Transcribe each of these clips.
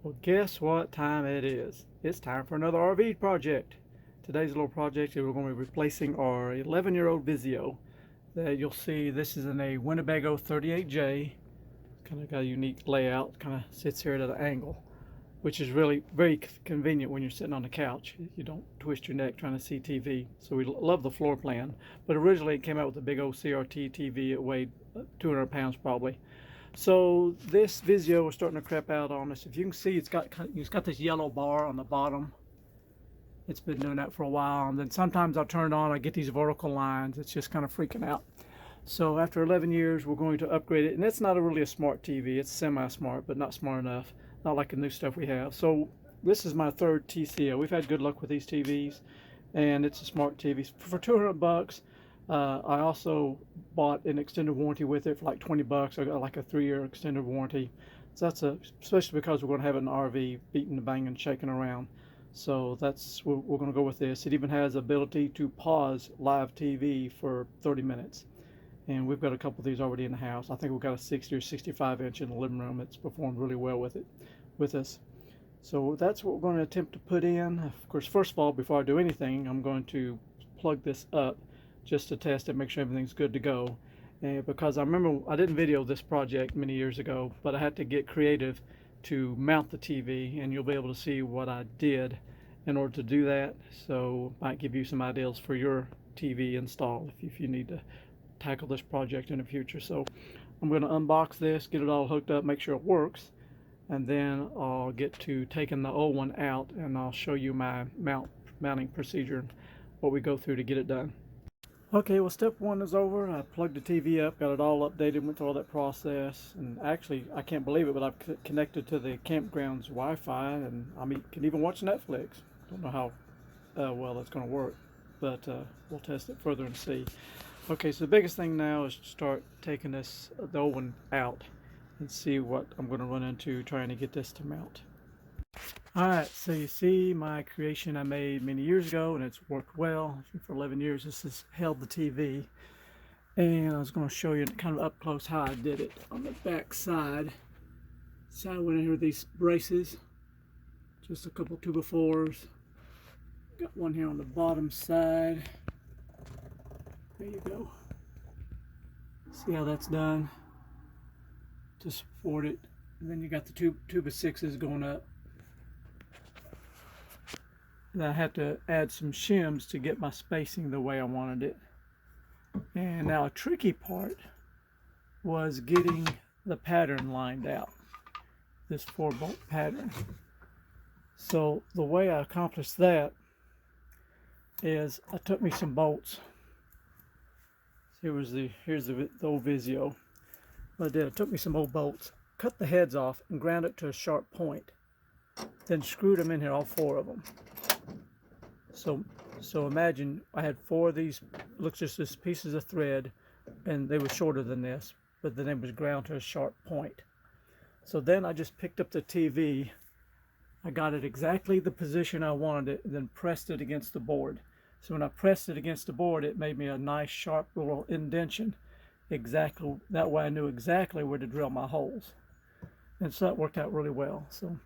Well, guess what time it is? It's time for another RV project. Today's little project is we're going to be replacing our 11-year-old Vizio. That you'll see this is in a Winnebago 38J. Kind of got a unique layout. Kind of sits here at an angle, which is really very convenient when you're sitting on the couch. You don't twist your neck trying to see TV. So we love the floor plan. But originally it came out with a big old CRT TV. It weighed 200 pounds probably. So this Vizio is starting to crap out on us. If you can see, it's got this yellow bar on the bottom. It's been doing that for a while, and then sometimes I'll turn it on, I get these vertical lines. It's just kind of freaking out. So after 11 years, we're going to upgrade it, and it's not really a smart TV. It's semi-smart, but not smart enough. Not like the new stuff we have. So this is my third TCL. We've had good luck with these TVs, and it's a smart TV for 200 bucks. I also bought an extended warranty with it for like 20 bucks. I got like a 3-year extended warranty. So especially because we're going to have an RV beating the banging, shaking around. So we're going to go with this. It even has ability to pause live TV for 30 minutes. And we've got a couple of these already in the house. I think we've got a 60 or 65 inch in the living room. It's performed really well with us. So that's what we're going to attempt to put in. Of course, first of all, before I do anything, I'm going to plug this up just to test it, make sure everything's good to go. And because I remember I didn't video this project many years ago, but I had to get creative to mount the TV, and you'll be able to see what I did in order to do that. So might give you some ideas for your TV install if you need to tackle this project in the future. So I'm going to unbox this, get it all hooked up, make sure it works, and then I'll get to taking the old one out, and I'll show you my mounting procedure, what we go through to get it done. Okay, well, step one is over. I plugged the TV up, got it all updated, went through all that process, and actually, I can't believe it, but I've connected to the campground's Wi-Fi, and can even watch Netflix. Don't know how well that's going to work, but we'll test it further and see. Okay, so the biggest thing now is to start taking the old one out and see what I'm going to run into trying to get this to mount. Alright, so you see my creation I made many years ago, and it's worked well. For 11 years this has held the TV, and I was going to show you kind of up close how I did it. On the back side, so I went in here with these braces, just a couple 2x4s. Got one here on the bottom side. There you go. See how that's done to support it. And then you got the 2x6s going up. And I had to add some shims to get my spacing the way I wanted it. And now a tricky part was getting the pattern lined out, this 4-bolt pattern. So the way I accomplished that is I took me some bolts. Here's the old Vizio. What I did, I took me some old bolts, cut the heads off, and ground it to a sharp point. Then screwed them in here, all 4 of them. So imagine I had 4 of these, looks just as pieces of thread, and they were shorter than this, but then it was ground to a sharp point. So then I just picked up the TV, I got it exactly the position I wanted it, and then pressed it against the board. So when I pressed it against the board, it made me a nice sharp little indentation. Exactly, that way I knew exactly where to drill my holes. And so that worked out really well. So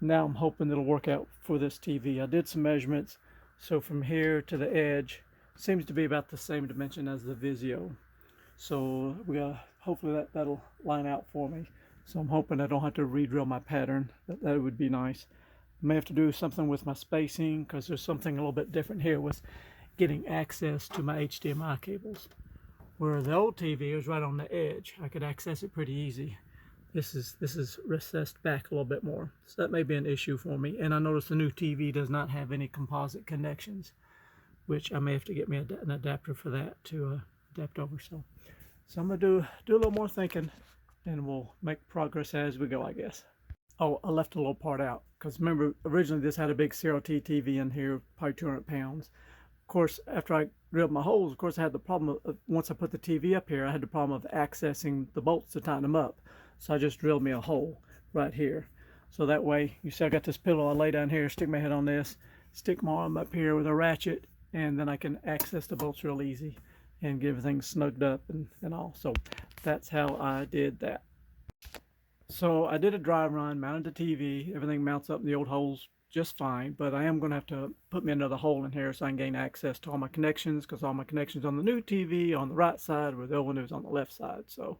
now I'm hoping it'll work out for this TV. I did some measurements. So from here to the edge, seems to be about the same dimension as the Vizio. So hopefully that'll line out for me. So I'm hoping I don't have to re-drill my pattern. That would be nice. I may have to do something with my spacing, because there's something a little bit different here with getting access to my HDMI cables. Where the old TV was right on the edge, I could access it pretty easy. This is recessed back a little bit more, so that may be an issue for me. And I noticed the new TV does not have any composite connections, which I may have to get me an adapter for that to adapt over. So I'm gonna do a little more thinking, and we'll make progress as we go, I guess. Oh, I left a little part out, because remember originally this had a big CRT TV in here, probably 200 pounds. Of course, after I drilled my holes, of course I had the problem of, once I put the TV up here, I had the problem of accessing the bolts to tighten them up. So I just drilled me a hole right here. So that way, you see I got this pillow, I lay down here, stick my head on this, stick my arm up here with a ratchet, and then I can access the bolts real easy and get everything snugged up and all. So that's how I did that. So I did a dry run, mounted the TV. Everything mounts up in the old holes just fine, but I am going to have to put me another hole in here so I can gain access to all my connections, because all my connections on the new TV on the right side, where the old one is on the left side. So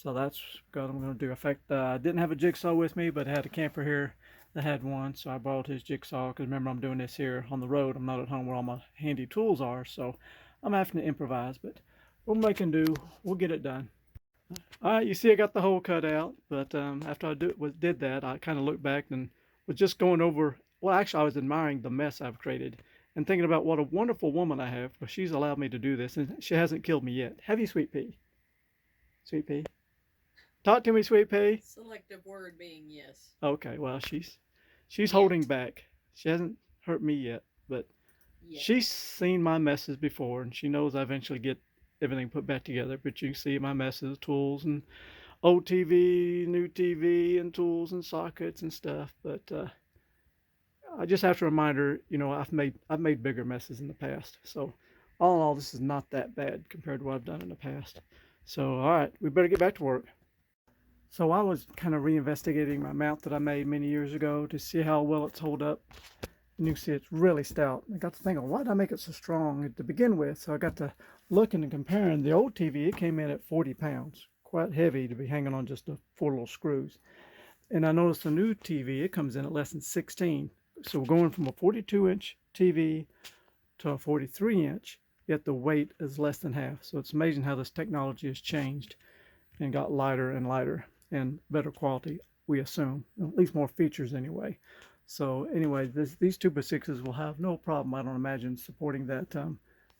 that's what I'm going to do. In fact, I didn't have a jigsaw with me, but I had a camper here that had one, so I borrowed his jigsaw, because remember, I'm doing this here on the road. I'm not at home where all my handy tools are, so I'm having to improvise, but we'll make and do. We'll get it done. All right, you see I got the hole cut out, but after did that, I kind of looked back and was just going over, well, actually, I was admiring the mess I've created and thinking about what a wonderful woman I have, for she's allowed me to do this, and she hasn't killed me yet. Have you, Sweet Pea? Sweet Pea? Talk to me, Sweet Pea. Selective word being yes. Okay, well, she's Yet. holding back. She hasn't hurt me yet, but Yet. she's seen my messes before, and she knows I eventually get everything put back together. But you can see my messes, tools, and old TV, new TV, and tools and sockets and stuff. But I just have to remind her, I've made bigger messes in the past. So all in all, this is not that bad compared to what I've done in the past. So all right, we better get back to work. So I was kind of reinvestigating my mount that I made many years ago to see how well it's hold up. And you can see it's really stout. I got to thinking, why did I make it so strong to begin with? So I got to looking and comparing. The old TV, it came in at 40 pounds, quite heavy to be hanging on just the 4 little screws. And I noticed the new TV, it comes in at less than 16. So we're going from a 42-inch TV to a 43-inch, yet the weight is less than half. So it's amazing how this technology has changed and got lighter and lighter and better quality, we assume, at least more features anyway. So anyway, these 2x6s will have no problem, I don't imagine, supporting that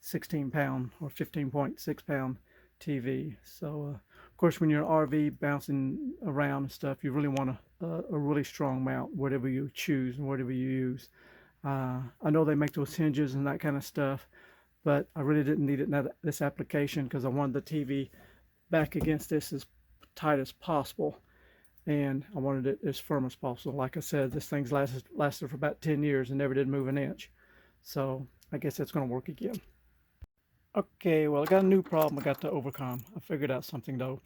16-pound or 15.6-pound TV. So of course, when you're in an RV bouncing around and stuff, you really want a really strong mount, whatever you choose and whatever you use. I know they make those hinges and that kind of stuff, but I really didn't need it in this application, because I wanted the TV back against this as tight as possible, and I wanted it as firm as possible. Like I said, this thing's lasted for about 10 years and never did move an inch. So I guess that's going to work again. Okay, well, I got a new problem I got to overcome. I figured out something though.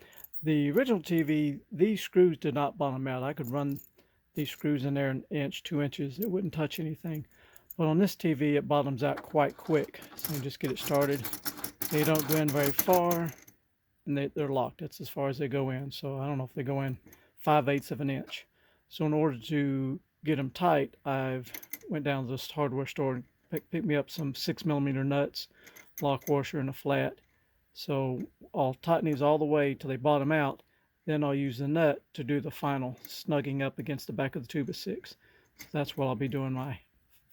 The original TV, these screws did not bottom out. I could run these screws in there an inch, 2 inches. It wouldn't touch anything. But on this TV, it bottoms out quite quick. So just get it started. They don't go in very far, and they're locked. That's as far as they go in. So I don't know if they go in 5/8 of an inch. So in order to get them tight, I've went down to this hardware store and picked me up some 6mm nuts, lock washer, and a flat. So I'll tighten these all the way till they bottom out. Then I'll use the nut to do the final snugging up against the back of the 2x6. So that's what I'll be doing my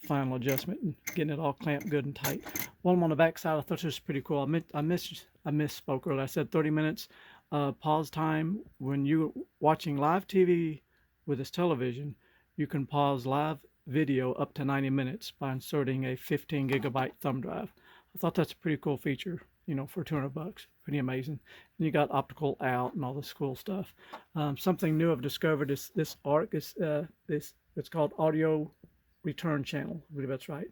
final adjustment and getting it all clamped good and tight. While I'm on the back side, I thought this was pretty cool. I misspoke earlier. I said 30 minutes pause time. When you're watching live TV with this television, you can pause live video up to 90 minutes by inserting a 15 gigabyte thumb drive. I thought that's a pretty cool feature, for $200. Pretty amazing. And you got optical out and all this cool stuff. Something new I've discovered is this ARC. It's called Audio Return Channel. I believe that's right.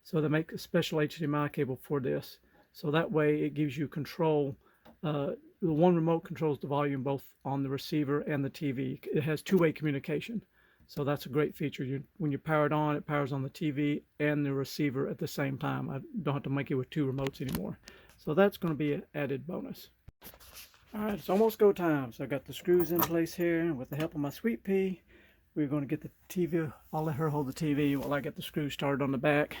So they make a special HDMI cable for this. So that way it gives you control. The one remote controls the volume both on the receiver and the TV. It has two-way communication. So that's a great feature. When you power it on, it powers on the TV and the receiver at the same time. I don't have to make it with two remotes anymore. So that's going to be an added bonus. All right, it's almost go time. So I got the screws in place here, and with the help of my Sweet Pea, we're going to get the TV. I'll let her hold the TV while I get the screws started on the back.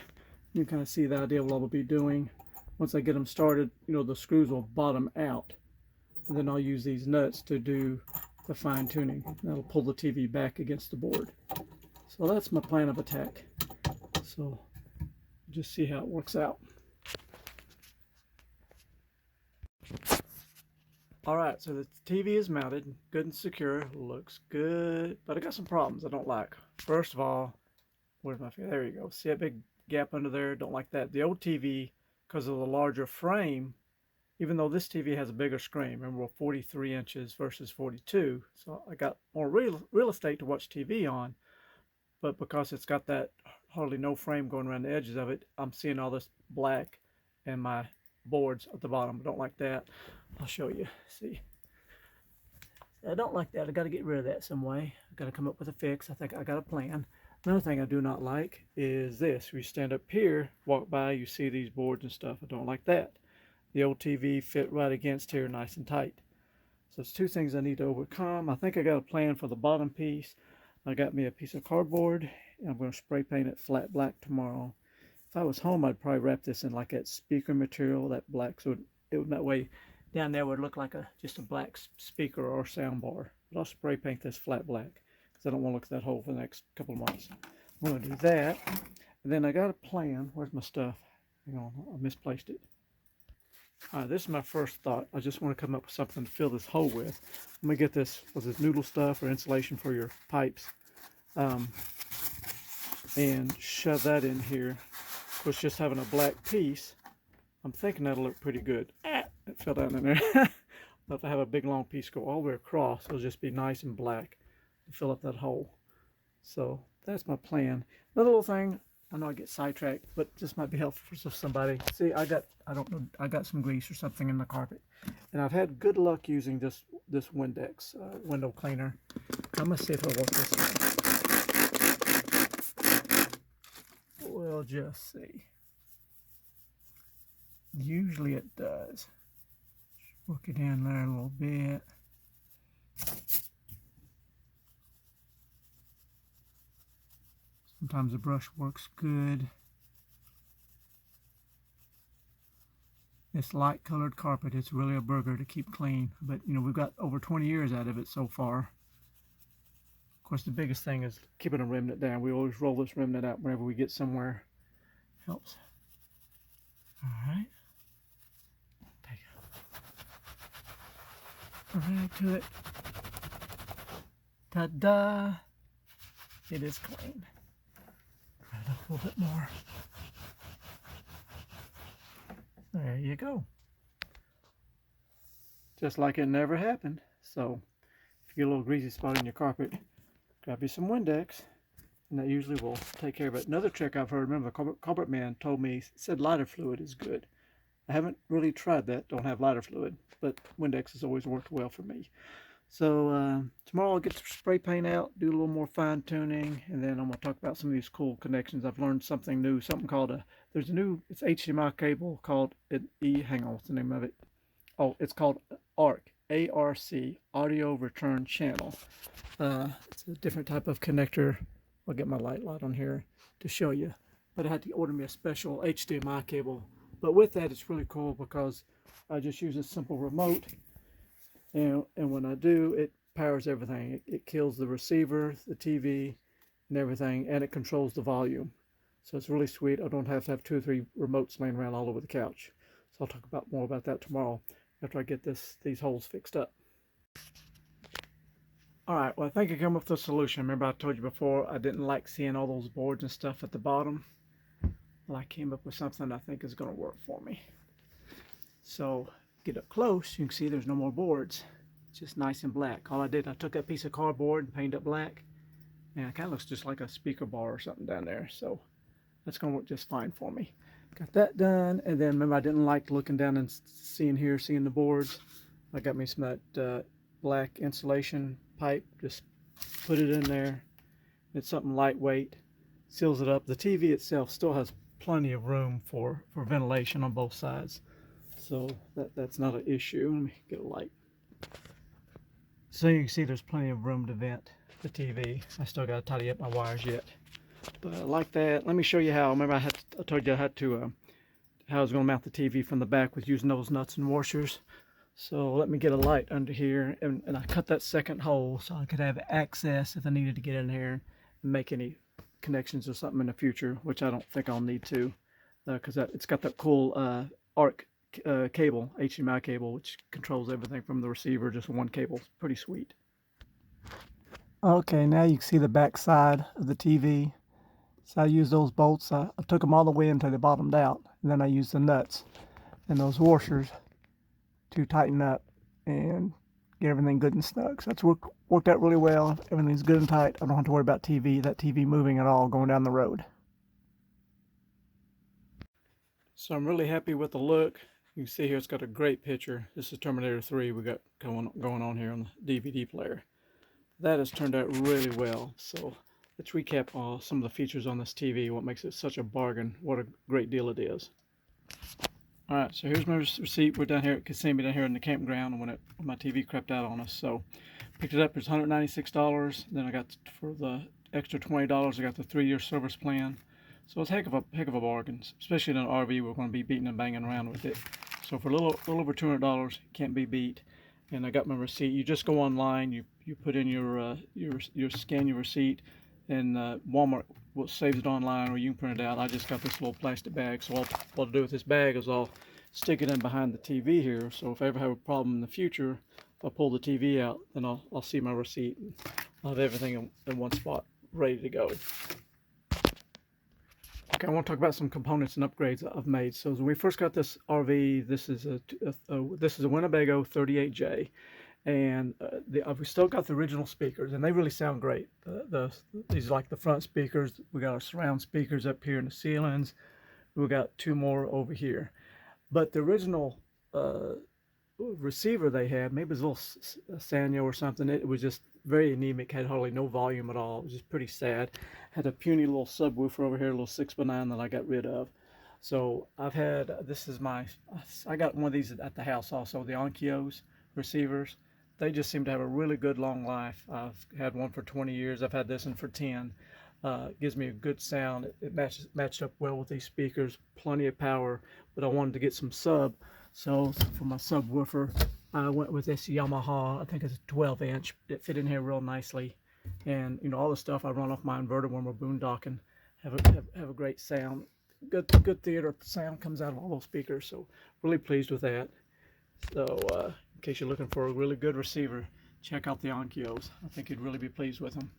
You can kind of see the idea of what I'll be doing. Once I get them started, the screws will bottom out. And then I'll use these nuts to do the fine tuning. That'll pull the TV back against the board. So that's my plan of attack. So just see how it works out. All right, so the TV is mounted, good and secure, looks good, but I got some problems I don't like. First of all, where's my finger? There you go. See that big gap under there? Don't like that. The old TV, because of the larger frame, even though this TV has a bigger screen, remember we're 43 inches versus 42, so I got more real estate to watch TV on, but because it's got that hardly no frame going around the edges of it, I'm seeing all this black and my boards at the bottom. I don't like that. I'll show you. See I don't like that. I got to get rid of that some way. I got to come up with a fix. I think I got a plan. Another thing I do not like is this. You stand up here, walk by, you see these boards and stuff. I don't like that. The old TV fit right against here nice and tight. So it's two things I need to overcome. I think I got a plan for the bottom piece. I got me a piece of cardboard, and I'm going to spray paint it flat black tomorrow. If I was home, I'd probably wrap this in like that speaker material, that black, so it would, that way down there would look like just a black speaker or sound bar. But I'll spray paint this flat black because I don't want to look at that hole for the next couple of months. I'm going to do that. And then I got a plan. Where's my stuff? Hang on, I misplaced it. All right, this is my first thought. I just want to come up with something to fill this hole with. I'm going to get this, was this noodle stuff or insulation for your pipes, and shove that in here. Of course, just having a black piece, I'm thinking that'll look pretty good. It fell down in there. But if I have a big long piece go all the way across, it'll just be nice and black to fill up that hole. So that's my plan. Another little thing, I know I get sidetracked, but this might be helpful for somebody. See, I got some grease or something in the carpet, and I've had good luck using this Windex window cleaner. I'm gonna see if it'll work this way. We'll just see. Usually it does. Work it in there a little bit. Sometimes the brush works good. This light colored carpet, it's really a burger to keep clean, but you know, we've got over 20 years out of it so far. Of course, the biggest thing is keeping a remnant down. We always roll this remnant out whenever we get somewhere. Helps. All right. Take it right to it. Ta-da! It is clean. Right up a little bit more. There you go. Just like it never happened. So, if you get a little greasy spot in your carpet, grab you some Windex, and that usually will take care of it. Another trick I've heard, remember the carpet man told me, said lighter fluid is good. I haven't really tried that, don't have lighter fluid, but Windex has always worked well for me. So tomorrow I'll get the spray paint out, do a little more fine tuning, and then I'm going to talk about some of these cool connections. I've learned something new, something called there's a new, it's HDMI cable called hang on, what's the name of it? Oh, it's called ARC, A-R-C, Audio Return Channel. It's a different type of connector. I'll get my light on here to show you. But I had to order me a special HDMI cable. But with that, it's really cool because I just use a simple remote. And when I do, it powers everything. It kills the receiver, the TV, and everything, and it controls the volume. So it's really sweet. I don't have to have 2 or 3 remotes laying around all over the couch. So I'll talk more about that tomorrow after I get these holes fixed up. All right, well, I think I came up with a solution. Remember I told you before I didn't like seeing all those boards and stuff at the bottom? Well, I came up with something I think is going to work for me. So get up close, you can see there's no more boards. It's just nice and black. All I did, I took that piece of cardboard and painted it black. And it kind of looks just like a speaker bar or something down there. So that's going to work just fine for me. Got that done. And then remember, I didn't like looking down and seeing the boards. I got me some of that black insulation pipe. Just put it in there. It's something lightweight. Seals it up. The TV itself still has plenty of room for ventilation on both sides. So that's not an issue. Let me get a light. So you can see there's plenty of room to vent the TV. I still got to tidy up my wires yet. But I like that. Let me show you how. Remember I told you I had to, how I was going to mount the TV from the back with using those nuts and washers. So let me get a light under here. And I cut that second hole so I could have access if I needed to get in here and make any connections or something in the future, which I don't think I'll need to. Because it's got that cool ARC cable, HDMI cable, which controls everything from the receiver, just one cable. It's pretty sweet. Okay, now you can see the back side of the TV. So I used those bolts. I took them all the way until they bottomed out, and then I used the nuts and those washers to tighten up and get everything good and snug. So that's worked out really well. Everything's good and tight. I don't have to worry about that TV moving at all going down the road. So I'm really happy with the look. You can see here it's got a great picture. This is Terminator 3 we got going on here on the DVD player. That has turned out really well. So let's recap some of the features on this TV, what makes it such a bargain, what a great deal it is. Alright, so here's my receipt. We're down here at Kissimmee, down here in the campground when my TV crapped out on us. So picked it up, it's $196. Then I got, for the extra $20, I got the 3-year service plan. So it's a heck of a bargain, especially in an RV. We're going to be beating and banging around with it. So for a little over $200, can't be beat. And I got my receipt. You just go online, you put in your scan your receipt, and Walmart saves it online, or you can print it out. I just got this little plastic bag, so what I'll do with this bag is I'll stick it in behind the TV here. So if I ever have a problem in the future, if I pull the TV out, then I'll see my receipt, and I'll have everything in one spot, ready to go. Okay, I want to talk about some components and upgrades I've made. So when we first got this RV, this is a Winnebago 38J, and we still got the original speakers, and they really sound great. These are like the front speakers. We got our surround speakers up here in the ceilings. We got 2 more over here. But the original receiver they had, maybe it was a little Sanyo or something. It was just very anemic, had hardly no volume at all. It was just pretty sad. Had a puny little subwoofer over here, a little 6x9 that I got rid of. So I got one of these at the house also, the Onkyos receivers. They just seem to have a really good long life. I've had one for 20 years. I've had this one for 10. Gives me a good sound. It matched up well with these speakers, plenty of power, but I wanted to get some sub. So for my subwoofer, I went with this Yamaha, I think it's a 12-inch. It fit in here real nicely. And you know, all the stuff I run off my inverter when we're boondocking have a great sound. Good theater sound comes out of all those speakers, so really pleased with that. So in case you're looking for a really good receiver, check out the Onkyos. I think you'd really be pleased with them.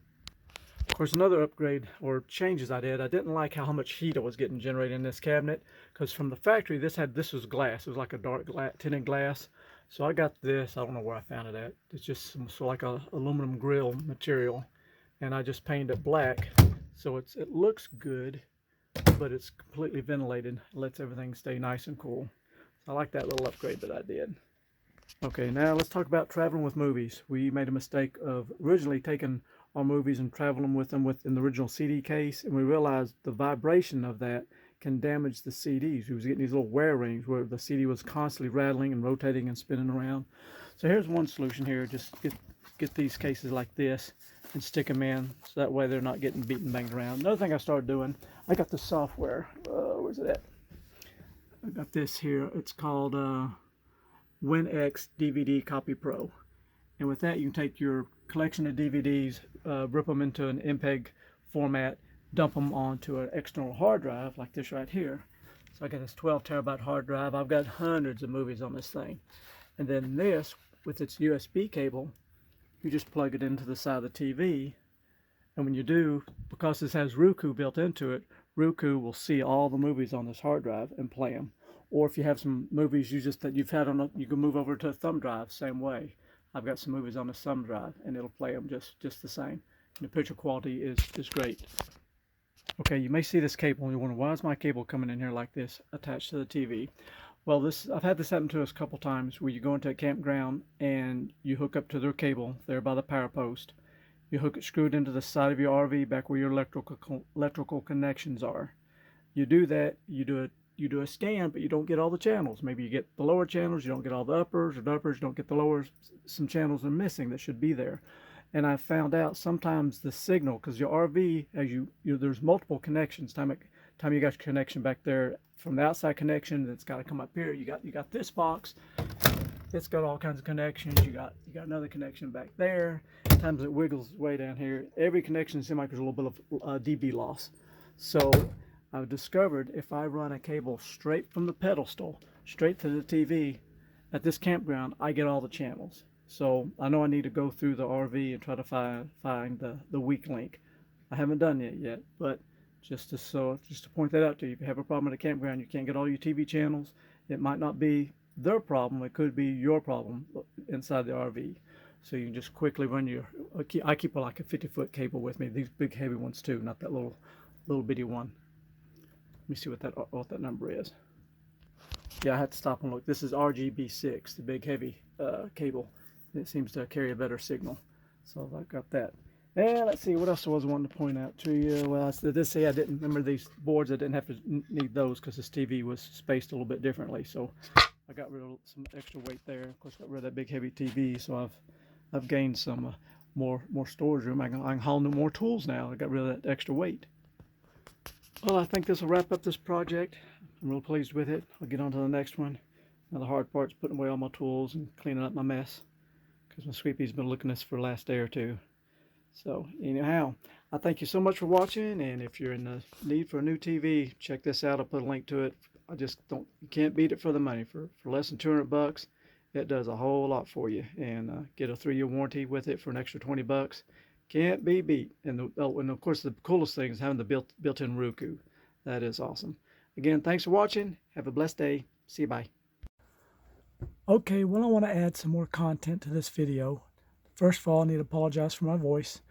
Of course, another upgrade or changes I didn't like how much heat I was getting generated in this cabinet, because from the factory this was glass. It was like a dark tinted glass. So I got this, I don't know where I found it at. It's just some like a aluminum grill material, and I just painted it black, so it looks good, but it's completely ventilated. It lets everything stay nice and cool. So I like that little upgrade that I did. Okay, now let's talk about traveling with movies. We made a mistake of originally taking our movies and traveling with them in the original CD case, and we realized the vibration of that can damage the CDs. We was getting these little wear rings where the CD was constantly rattling and rotating and spinning around. So here's one solution here. Just get these cases like this and stick them in, so that way they're not getting beaten, banged around. Another thing I started doing, I got the software. Where's it at? I got this here. It's called WinX DVD Copy Pro. And with that, you can take your collection of DVDs, rip them into an MPEG format, dump them onto an external hard drive like this right here. So I got this 12 terabyte hard drive. I've got hundreds of movies on this thing. And then this, with its USB cable, you just plug it into the side of the TV. And when you do, because this has Roku built into it, Roku will see all the movies on this hard drive and play them. Or if you have some movies that you've had you can move over to a thumb drive, same way. I've got some movies on a thumb drive, and it'll play them just the same. And the picture quality is great. Okay, you may see this cable and you wonder, why is my cable coming in here like this attached to the TV? Well, I've had this happen to us a couple times, where you go into a campground and you hook up to their cable there by the power post. You hook it screwed into the side of your RV, back where your electrical connections are. You do that, you do a scan, but you don't get all the channels. Maybe you get the lower channels, you don't get all the uppers, or the uppers, you don't get the lowers. Some channels are missing that should be there. And I found out sometimes the signal, because your RV, there's multiple connections. Time you got your connection back there from the outside connection, that's got to come up here. You got this box. It's got all kinds of connections. You got another connection back there. Sometimes it wiggles way down here. Every connection seems like there's a little bit of dB loss. So I've discovered if I run a cable straight from the pedestal straight to the TV at this campground, I get all the channels. So I know I need to go through the RV and try to find the weak link. I haven't done it yet, but just to point that out to you, if you have a problem at a campground, you can't get all your TV channels, it might not be their problem, it could be your problem inside the RV. So you can just quickly run I keep like a 50-foot cable with me, these big heavy ones too, not that little bitty one. Let me see what that number is. Yeah, I had to stop and look. This is RGB6, the big heavy cable. It seems to carry a better signal. So I got that. And let's see, what else I was wanting to point out to you. Well, I did say I didn't remember these boards. I didn't have to need those because this TV was spaced a little bit differently. So I got rid of some extra weight there. Of course, got rid of that big heavy TV. So I've gained some more storage room. I can haul more tools now. I got rid of that extra weight. Well, I think this will wrap up this project. I'm real pleased with it. I'll get on to the next one. Now the hard part's putting away all my tools and cleaning up my mess, because my sweepie's been looking at this for the last day or two. So anyhow, I thank you so much for watching, and if you're in the need for a new TV, check this out. I'll put a link to it. You can't beat it for the money. For less than 200 bucks, it does a whole lot for you, and get a 3-year warranty with it for an extra 20 bucks. Can't be beat. And of course the coolest thing is having the built-in Roku. That is awesome. Again, thanks for watching. Have a blessed day. See you. Bye. Okay, well, I want to add some more content to this video. First of all, I need to apologize for my voice.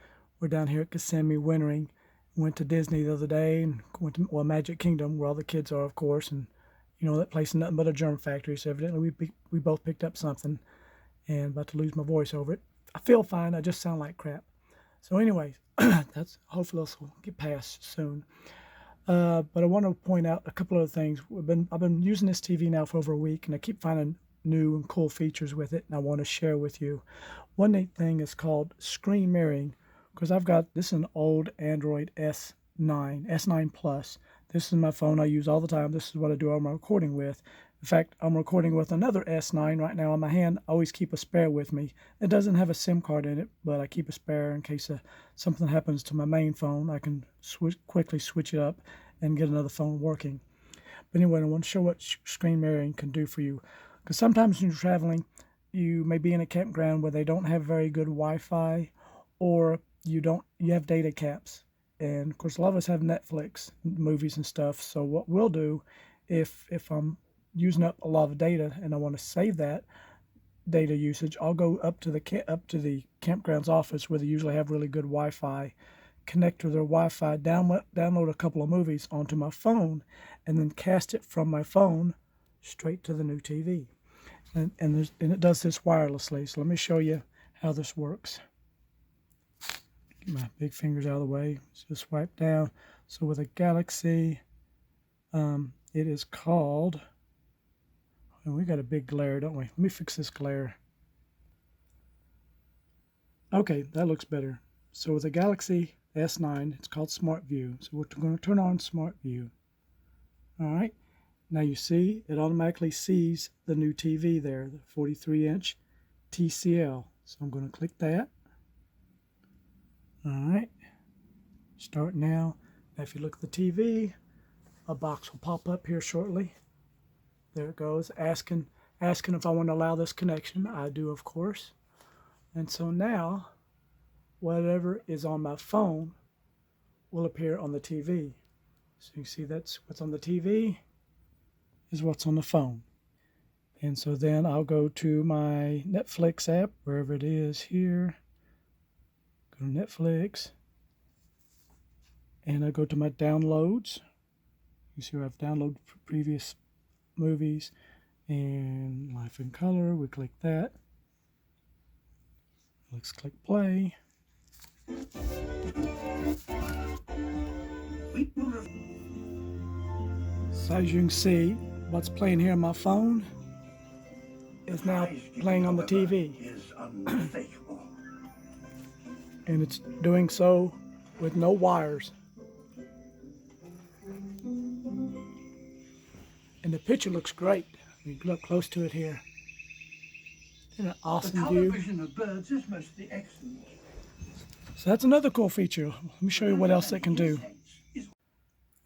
We're down here at Kissimmee wintering. Went to Disney the other day and went to Magic Kingdom, where all the kids are, of course. And you know, that place is nothing but a germ factory. So evidently we both picked up something, and about to lose my voice over it. I feel fine. I just sound like crap. So anyways, hopefully this will get past soon. But I want to point out a couple other things. I've been using this TV now for over a week, and I keep finding new and cool features with it, and I want to share with you. One neat thing is called screen mirroring, because this is an old Android S9 Plus. This is my phone I use all the time. This is what I do all my recording with. In fact, I'm recording with another S9 right now on my hand. I always keep a spare with me. It doesn't have a SIM card in it, but I keep a spare in case something happens to my main phone. I can quickly switch it up and get another phone working. But anyway, I want to show what screen mirroring can do for you. Because sometimes when you're traveling, you may be in a campground where they don't have very good Wi-Fi, or you have data caps. And of course, a lot of us have Netflix movies and stuff. So what we'll do, if I'm using up a lot of data and I want to save that data usage, I'll go up to the campground's office where they usually have really good Wi-Fi, connect to their Wi-Fi, download a couple of movies onto my phone, and then cast it from my phone straight to the new TV. And it does this wirelessly. So let me show you how this works. Get my big fingers out of the way. Just swipe down. So with a Galaxy, it is called, and we got a big glare, don't we? Let me fix this glare. Okay, that looks better. So with a Galaxy S9, it's called Smart View. So we're going to turn on Smart View. All right. Now you see, it automatically sees the new TV there, the 43-inch TCL. So I'm going to click that. All right. Start now. Now if you look at the TV, a box will pop up here shortly. There it goes, asking if I want to allow this connection. I do, of course. And so now, whatever is on my phone will appear on the TV. So you see that's what's on the TV is what's on the phone. And so then I'll go to my Netflix app, wherever it is here. Go to Netflix. And I go to my downloads. You see where I've downloaded previous movies. And Life in Color, we click that. Let's click play. So as you can see, what's playing here on my phone is now playing on the TV. And it's doing so with no wires. And the picture looks great. You look close to it here. Isn't it an awesome view? The vision of birds is mostly excellent. So that's another cool feature. Let me show you what else it can do.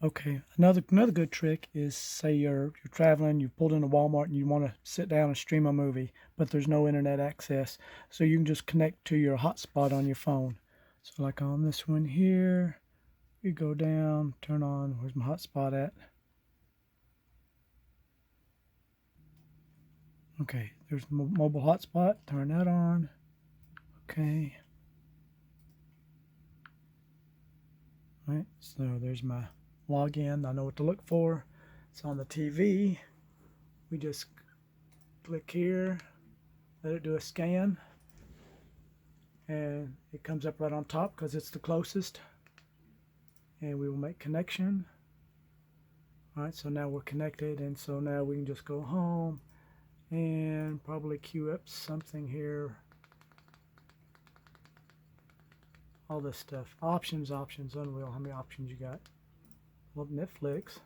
Okay, another good trick is, say you're traveling, you pulled into Walmart and you want to sit down and stream a movie, but there's no internet access. So you can just connect to your hotspot on your phone. So like on this one here, we go down, turn on, where's my hotspot at? Okay, there's mobile hotspot, turn that on. Okay. All right, so there's my login. I know what to look for. It's on the TV. we just click here, let it do a scan, and it comes up right on top because it's the closest, and we will make connection. Alright, so now we're connected, and so now we can just go home and probably queue up something here. All this stuff. Options, unreal. How many options you got? Well, Netflix.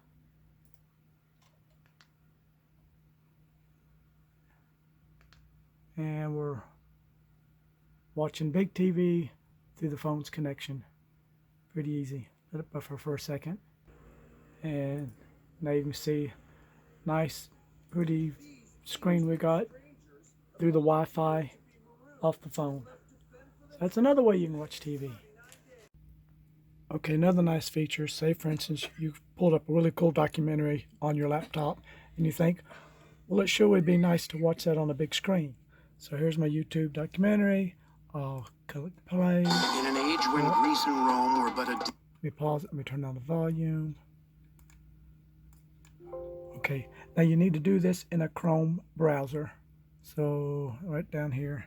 And we're watching big TV through the phone's connection. Pretty easy. Let it buffer for a second. And now you can see nice, pretty screen we got through the Wi-Fi off the phone. So that's another way you can watch TV. Okay, another nice feature. Say, for instance, you pulled up a really cool documentary on your laptop and you think, well, it sure would be nice to watch that on a big screen. So here's my YouTube documentary. I'll click play. In an age when Greece and Rome were but a... Let me pause it. Let me turn down the volume. Okay, now you need to do this in a Chrome browser. So right down here,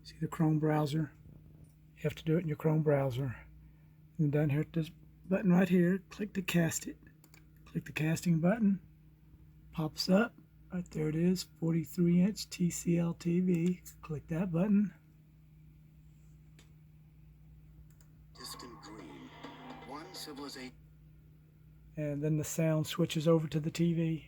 see the Chrome browser? You have to do it in your Chrome browser. And down here at this button right here, click to cast it. Click the casting button. Pops up. Right there it is, 43-inch TCL TV. Click that button. distant dream. One civilization. And then the sound switches over to the TV.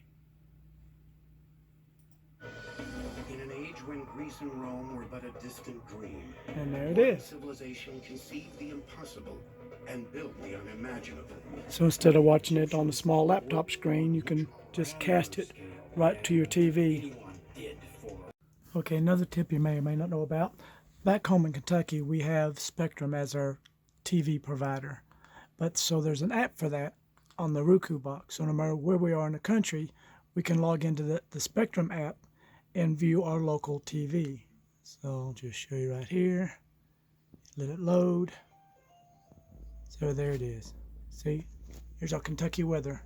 In an age when Greece and Rome were but a distant dream. And there it is. Civilization conceived the impossible and built the unimaginable. So instead of watching it on a small laptop screen, you can just cast it right to your TV. Okay, another tip you may or may not know about. Back home in Kentucky, we have Spectrum as our TV provider. But so there's an app for that on the Roku box. So no matter where we are in the country, we can log into the Spectrum app and view our local TV. So I'll just show you right here. Let it load. So there it is. See, here's our Kentucky weather.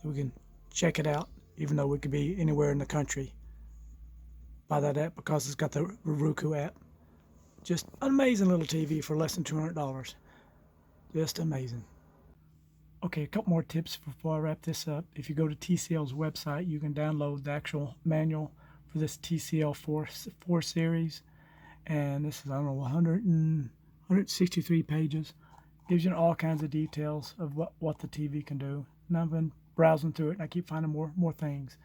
So we can check it out, even though we could be anywhere in the country by that app because it's got the Roku app. Just an amazing little TV for less than $200. Just amazing. Okay, a couple more tips before I wrap this up. If you go to TCL's website, you can download the actual manual for this TCL 4 series. And this is, I don't know, 163 pages. Gives you all kinds of details of what the TV can do. And I've been browsing through it and I keep finding more things.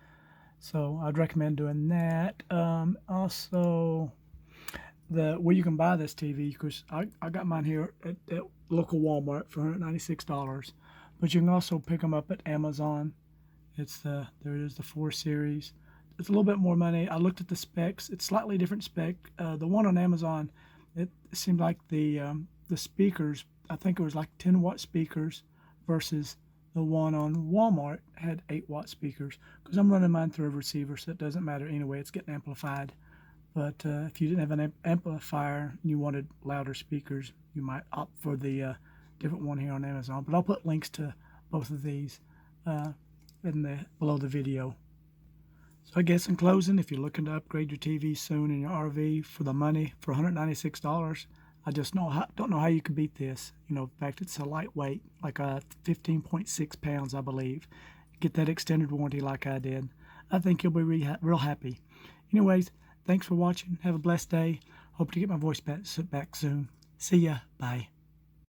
So I'd recommend doing that. Also, where you can buy this TV, because I got mine here at local Walmart for $196. But you can also pick them up at Amazon. There it is, the 4 series. It's a little bit more money. I looked at the specs. It's slightly different spec. The one on Amazon, it seemed like the speakers, I think it was like 10-watt speakers versus the one on Walmart had 8-watt speakers. Because I'm running mine through a receiver, so it doesn't matter anyway. It's getting amplified. But if you didn't have an amplifier and you wanted louder speakers, you might opt for the different one here on Amazon. But I'll put links to both of these below the video. So I guess in closing, if you're looking to upgrade your TV soon in your RV for the money, for $196, I just don't know how you can beat this. You know, in fact, it's a lightweight, like 15.6 pounds, I believe. Get that extended warranty like I did. I think you'll be real happy. Anyways, thanks for watching. Have a blessed day. Hope to get my voice back soon. See ya. Bye.